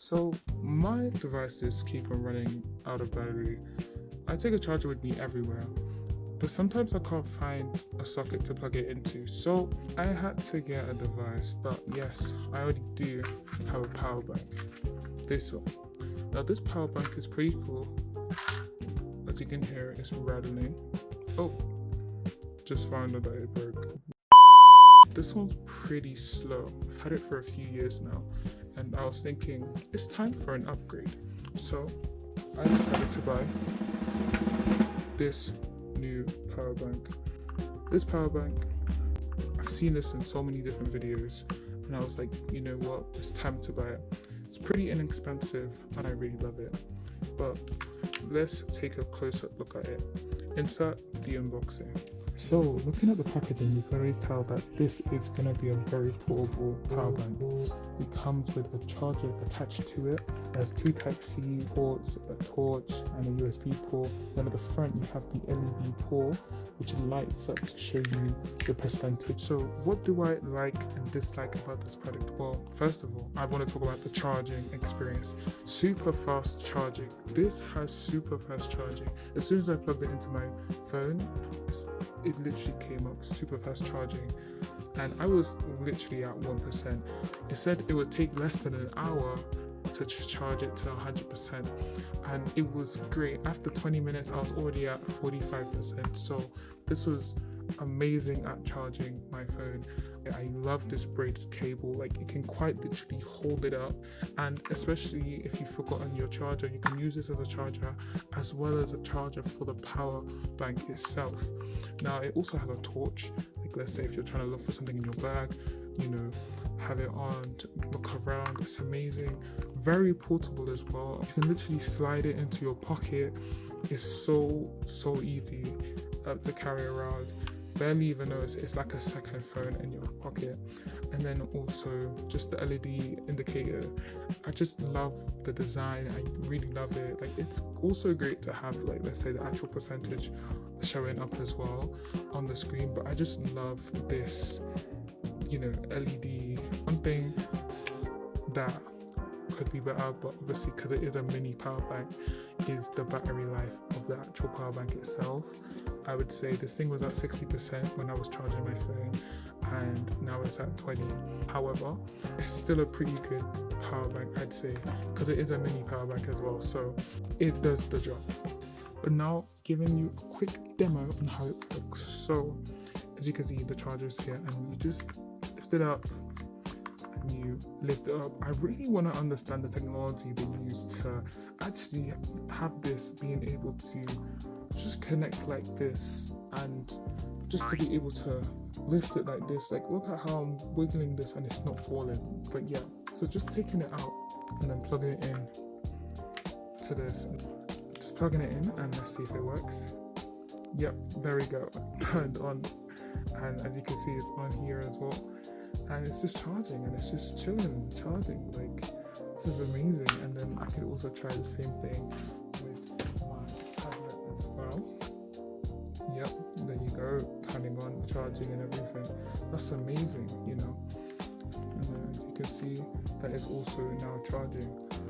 So my devices keep on running out of battery. I take a charger with me everywhere, but sometimes I can't find a socket to plug it into. So I had to get a device that, yes, I already do have a power bank. This one. Now this power bank is pretty cool. As you can hear, it's rattling. Oh, just found out that it broke. This one's pretty slow. I've had it for a few years now, and I was thinking it's time for an upgrade. So I decided to buy this new power bank. This power bank, I've seen this in so many different videos, and I was like, you know what, it's time to buy it. It's pretty inexpensive and I really love it. But let's take a closer look at it. Insert the unboxing. So looking at the packaging, you can already tell that this is going to be a very portable power bank. It comes with a charger attached to it. There's two Type-C ports, a torch and a USB port. Then at the front you have the LED port, which lights up to show you the percentage. So what do I like and dislike about this product? Well, first of all, I want to talk about the charging experience. Super fast charging. This has super fast charging. As soon as I plugged it into my phone, it literally came up super fast charging, and I was literally at 1%. It said it would take less than an hour to charge it to 100%, and it was great. After 20 minutes I was already at 45%, so this was amazing at charging my phone. I love this braided cable, like it can quite literally hold it up, and especially if you've forgotten your charger, you can use this as a charger as well as a charger for the power bank itself. Now it also has a torch, like let's say if you're trying to look for something in your bag, you know, have it on, look around. It's amazing, very portable as well. You can literally slide it into your pocket. It's so easy to carry around. Barely even notice. It's like a second phone in your pocket. And then also just the LED indicator. I just love the design. I really love it. Like it's also great to have, like, let's say the actual percentage showing up as well on the screen. But I just love this, you know, LED. One thing that could be better, but obviously because it is a mini power bank, is the battery life of the actual power bank itself. I would say this thing was at 60% when I was charging my phone, and now it's at 20. However, it's still a pretty good power bank, I'd say, because it is a mini power bank as well, so it does the job. But now giving you a quick demo on how it works. So as you can see, the charger is here, and you just lift it up and you lift it up. I really want to understand the technology they use to actually have this being able to just connect like this, and just to be able to lift it like this. Like look at how I'm wiggling this and it's not falling. But yeah, so just taking it out and then plugging it in to this, just plugging it in, and let's see if it works. Yep, there we go, turned on, and as you can see it's on here as well, and it's just charging and it's just chilling, charging. Like this is amazing. And then I could also try the same thing with my tablet as well. Yep, there you go, turning on, charging and everything. That's amazing, you know. And then as you can see, that is also now charging.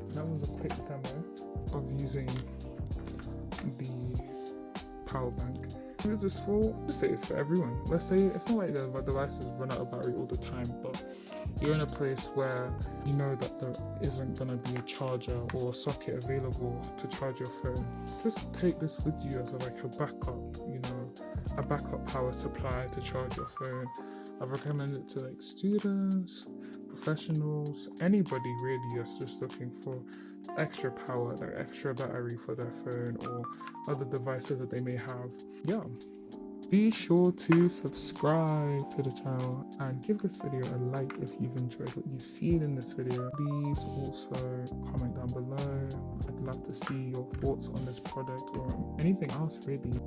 That was a quick demo of using the power bank. Is this for? Let's say it's for everyone. Let's say it's not like the devices run out of battery all the time, but you're in a place where you know that there isn't going to be a charger or a socket available to charge your phone. Just take this with you as like a backup, you know, a backup power supply to charge your phone. I recommend it to like students, professionals, anybody really that's just looking for extra power, like extra battery for their phone or other devices that they may have. Yeah, be sure to subscribe to the channel and give this video a like if you've enjoyed what you've seen in this video. Please also comment down below. I'd love to see your thoughts on this product or anything else really.